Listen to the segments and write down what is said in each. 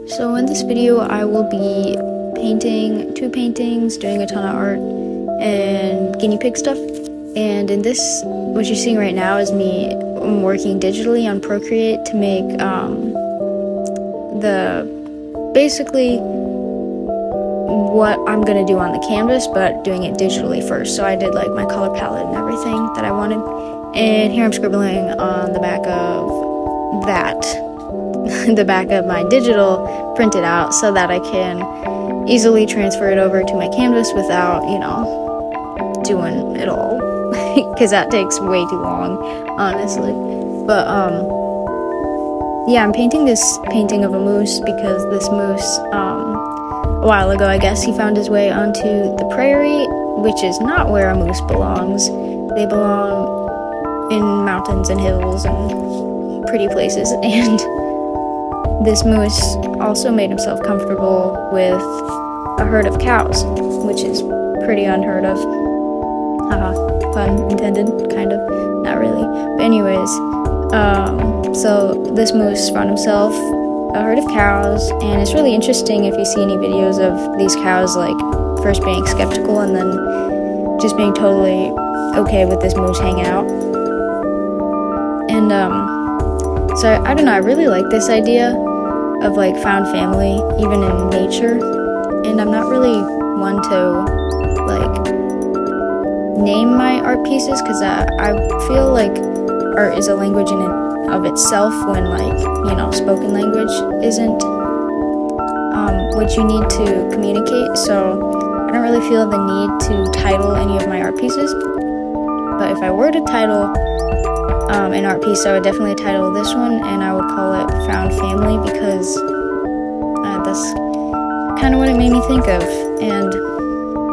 So in this video, I will be painting 2 paintings, doing a ton of art, and guinea pig stuff. And in this, what you're seeing right now is me working digitally on Procreate to make basically what I'm gonna do on the canvas, but doing it digitally first. So I did like my color palette and everything that I wanted. And here I'm scribbling on the back of that. The back of my digital printed out so that I can easily transfer it over to my canvas without, doing it all. Because that takes way too long, honestly. But, yeah, I'm painting this painting of a moose because this moose, a while ago, I guess, he found his way onto the prairie, which is not where a moose belongs. They belong in mountains and hills and pretty places, and this moose also made himself comfortable with a herd of cows, which is pretty unheard of. Pun intended, kind of, not really. But anyways, so this moose found himself a herd of cows, and it's really interesting if you see any videos of these cows, like, first being skeptical and then just being totally okay with this moose hanging out. And, so I don't know, I really like this idea of like found family, even in nature, and I'm not really one to like name my art pieces because I feel like art is a language in and of itself when spoken language isn't what you need to communicate, so I don't really feel the need to title any of my art pieces. But if I were to title an art piece, I would definitely title this one, and I would call it Found Family because that's kind of what it made me think of. And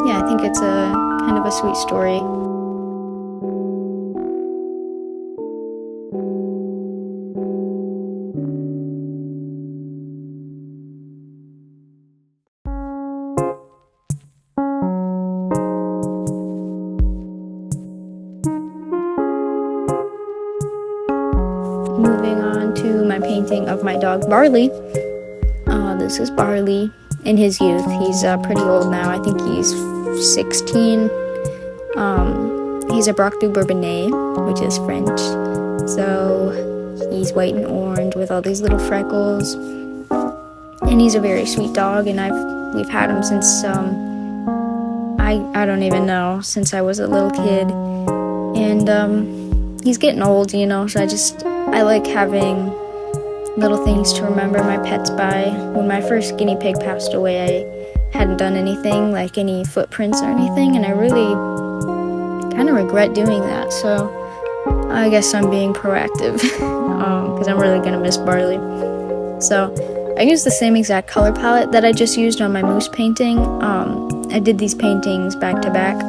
yeah, I think it's a kind of a sweet story. Moving on to my painting of my dog Barley. This is Barley in his youth. He's pretty old now. I think he's 16. He's a Braque du Bourbonnais, which is French. So he's white and orange with all these little freckles. And he's a very sweet dog, and we've had him since I don't even know, since I was a little kid. And he's getting old, so I like having little things to remember my pets by. When my first guinea pig passed away, I hadn't done anything, like any footprints or anything, and I really kind of regret doing that, so I guess I'm being proactive, because I'm really going to miss Barley. So I used the same exact color palette that I just used on my moose painting. I did these paintings back to back,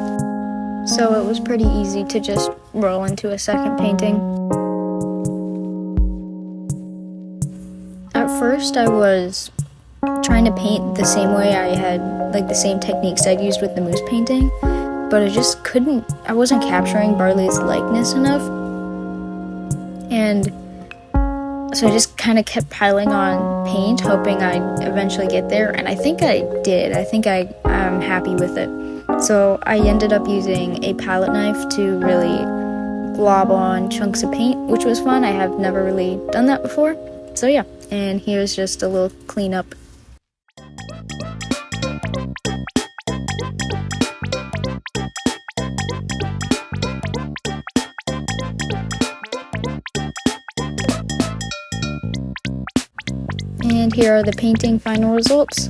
so it was pretty easy to just roll into a second painting. At first, I was trying to paint the same way I had, like the same techniques I'd used with the moose painting, but I wasn't capturing Barley's likeness enough, and so I just kind of kept piling on paint, hoping I'd eventually get there, and I think I did. I think I'm happy with it. So I ended up using a palette knife to really glob on chunks of paint, which was fun. I have never really done that before, so yeah. And here's just a little cleanup. And here are the painting final results.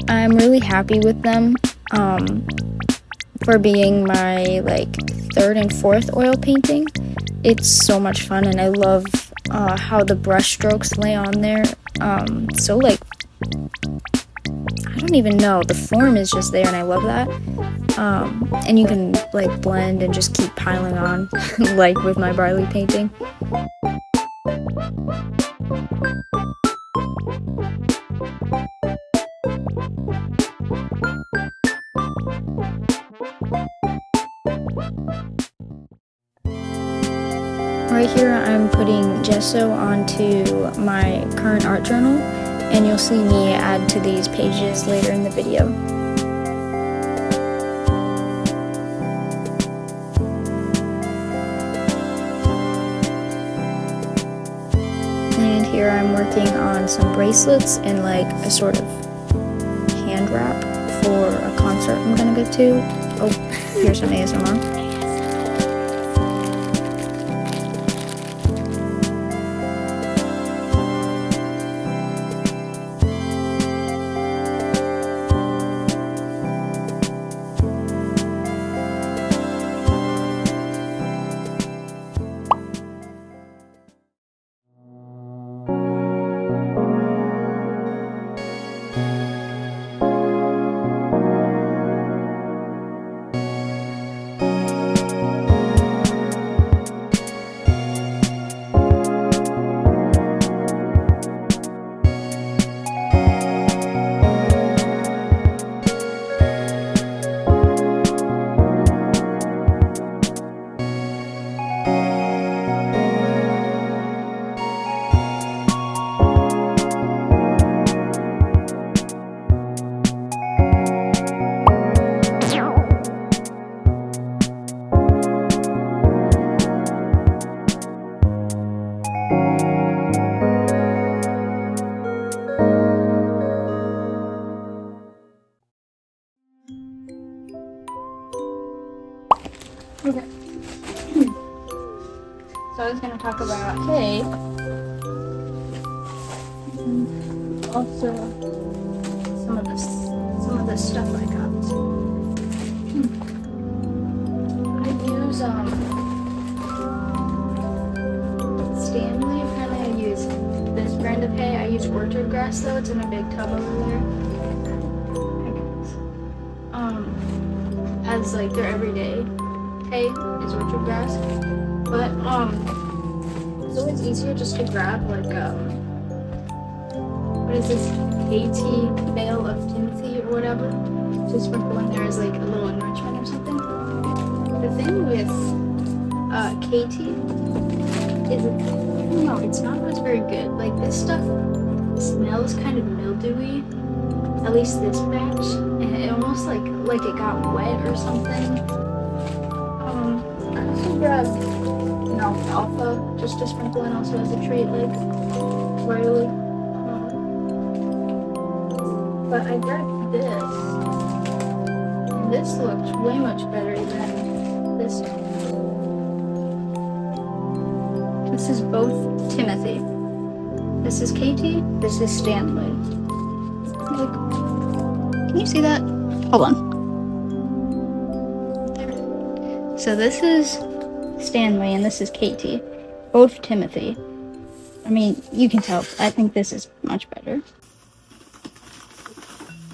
I'm really happy with them for being my third and fourth oil painting. It's so much fun, and I love how the brush strokes lay on there. So I don't even know, the form is just there, and I love that. And you can blend and just keep piling on like with my Barley painting. Right here I'm putting gesso onto my current art journal, and you'll see me add to these pages later in the video. And here I'm working on some bracelets and like a sort of hand wrap for a concert I'm gonna go to. Oh, here's some ASMR. Okay. So I was going to talk about hay. And also some of the stuff I got. I use Stanley. Apparently I use this brand of hay. I use orchard grass though. It's in a big tub over there. As like their everyday hay is orchard grass, but it's always easier just to grab like what is this, KT bale of Timothy or whatever, to sprinkle in there as like a little enrichment or something. The thing with KT is, I don't know, it's not always very good. Like this stuff smells kind of mildewy, at least this batch, and it almost like it got wet or something. I also grabbed alfalfa just to sprinkle in also as a treat, like royally. But I grabbed this, and this looked way much better than this one. This is both Timothy. This is KT, this is Stanley. Like, can you see that? Hold on. There. So this is Stanley and this is KT. Both Timothy. I mean, you can tell. I think this is much better.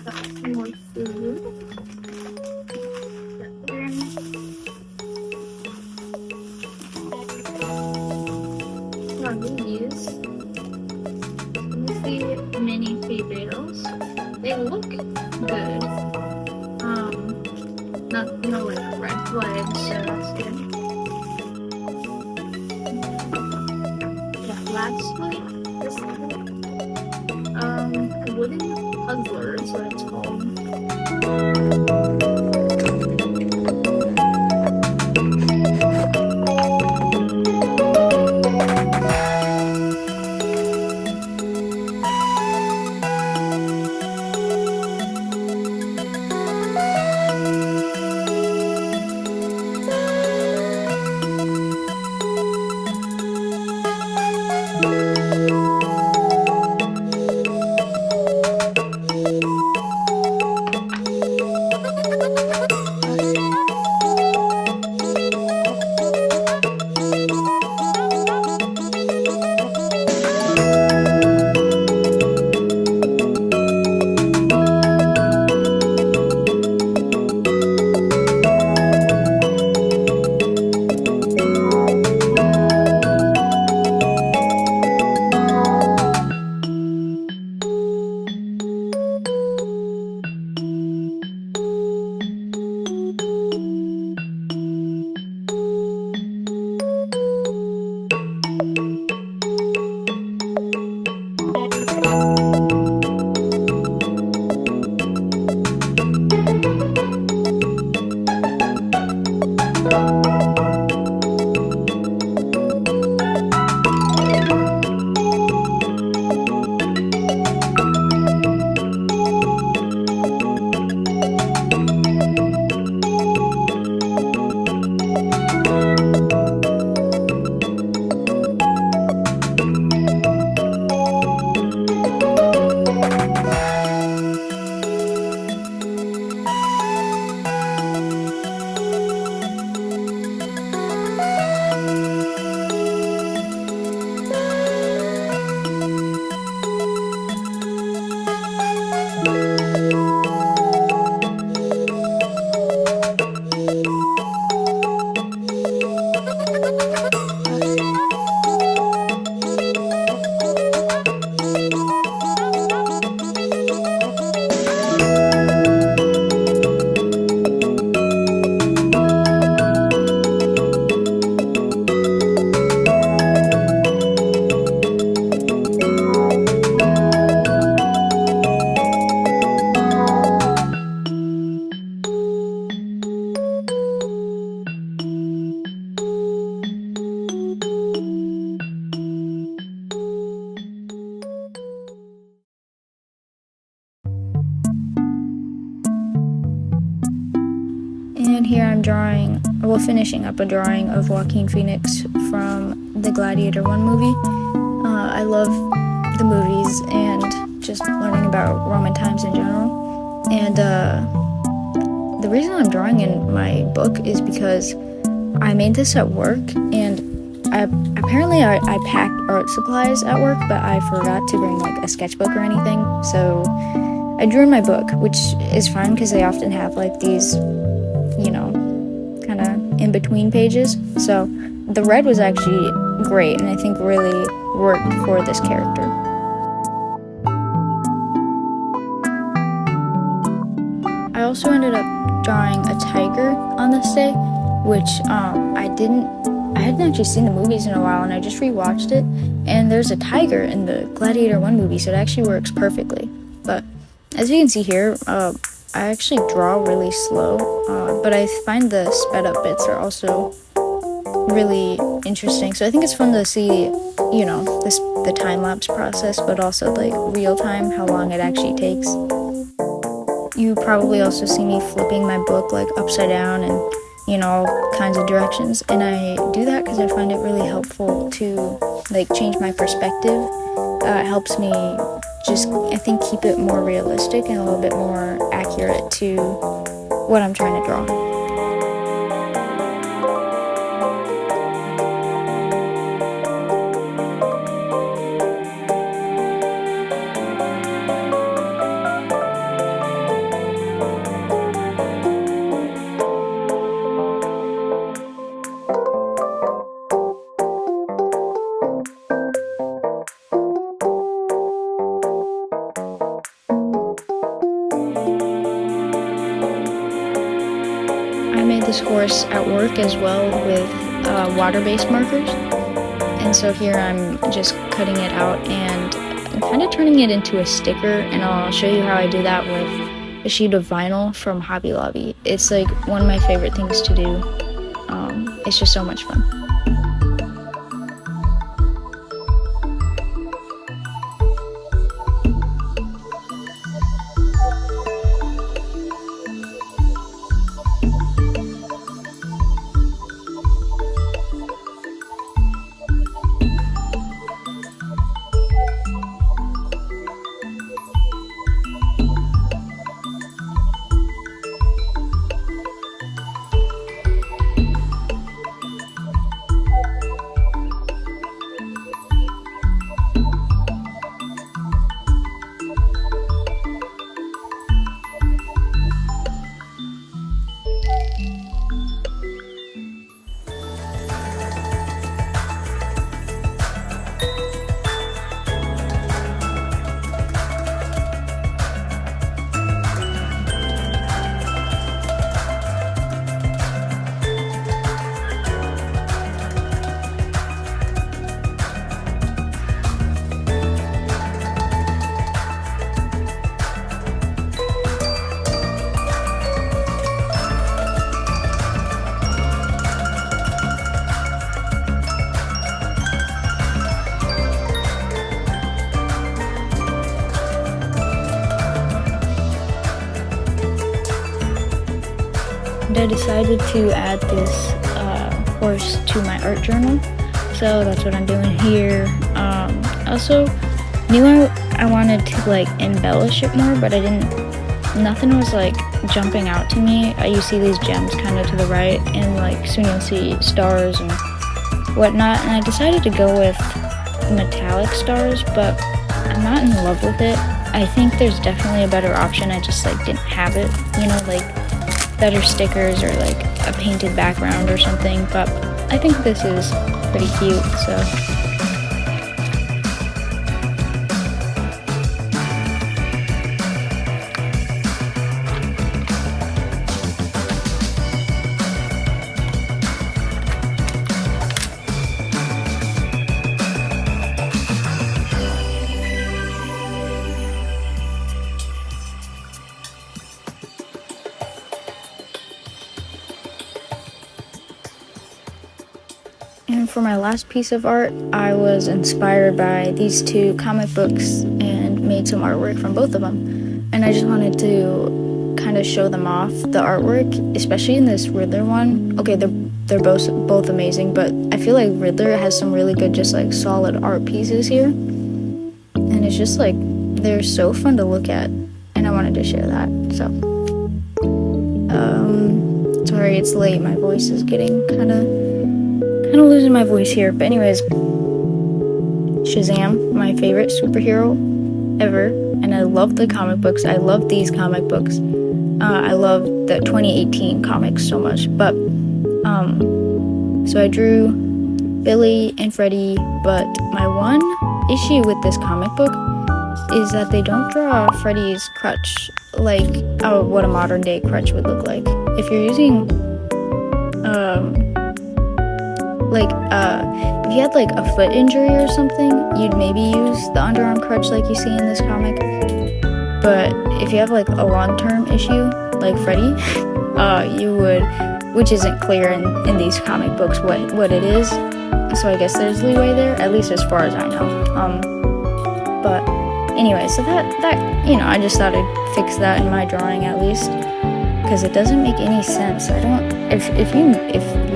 Got more food. On these the mini pea bales. They look good. No like red flags, so that's good. Yeah, lastly, this wooden puzzler is what it's called. And here I'm finishing up a drawing of Joaquin Phoenix from the Gladiator 1 movie. I love the movies and just learning about Roman times in general. And the reason I'm drawing in my book is because I made this at work, and apparently I packed art supplies at work, but I forgot to bring like a sketchbook or anything. So I drew in my book, which is fine because they often have like these, kind of in between pages. So the red was actually great, and I think really worked for this character. I also ended up drawing a tiger on this day, which I hadn't actually seen the movies in a while, and I just rewatched it, and there's a tiger in the Gladiator 1 movie, so it actually works perfectly. But as you can see here, I actually draw really slow, but I find the sped up bits are also really interesting. So I think it's fun to see, the time-lapse process, but also like real time, how long it actually takes. You probably also see me flipping my book like upside down and, all kinds of directions. And I do that because I find it really helpful to like change my perspective. It helps me just, I think, keep it more realistic and a little bit more accurate to what I'm trying to draw. I made this horse at work as well with water-based markers, and so here I'm just cutting it out and kind of turning it into a sticker, and I'll show you how I do that with a sheet of vinyl from Hobby Lobby. It's like one of my favorite things to do. It's just so much fun. I decided to add this horse to my art journal, so that's what I'm doing here. I also knew I wanted to like embellish it more, but nothing was like jumping out to me. You see these gems kind of to the right, and like soon you'll see stars and whatnot, and I decided to go with metallic stars, but I'm not in love with it. I think there's definitely a better option. I just like didn't have it, you know, like better stickers or like a painted background or something, but I think this is pretty cute, so. And for my last piece of art, I was inspired by these two comic books and made some artwork from both of them. And I just wanted to kind of show them off, the artwork, especially in this Riddler one. Okay, they're both amazing, but I feel like Riddler has some really good, just like solid art pieces here. And it's just like, they're so fun to look at. And I wanted to share that, so. Sorry, it's late. My voice is getting kind of losing my voice here, but anyways, Shazam, my favorite superhero ever, and I love the comic books. I love these comic books. I love the 2018 comics so much, but so I drew Billy and Freddy, but my one issue with this comic book is that they don't draw Freddy's crutch like what a modern day crutch would look like. If you're using if you had like a foot injury or something, you'd maybe use the underarm crutch like you see in this comic. But if you have like a long-term issue like Freddy, you would, which isn't clear in these comic books what it is. So I guess there's leeway there, at least as far as I know. But anyway, so that you know, I just thought I'd fix that in my drawing at least, because it doesn't make any sense. I don't. If you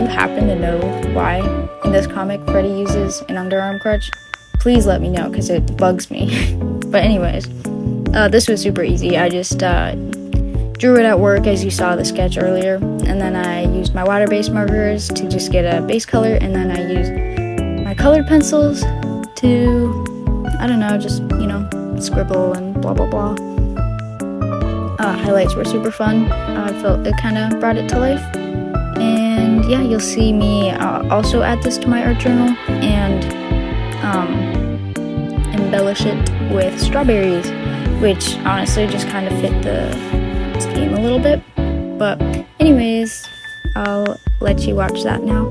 happen to know why in this comic Freddy uses an underarm crutch, please let me know, because it bugs me. But anyways, this was super easy. I just drew it at work, as you saw the sketch earlier, and then I used my water-based markers to just get a base color, and then I used my colored pencils to, I don't know, just, you know, scribble and blah blah blah. Highlights were super fun. I felt it kind of brought it to life. And yeah, you'll see me also add this to my art journal and embellish it with strawberries, which honestly just kind of fit the scheme a little bit. But anyways, I'll let you watch that now.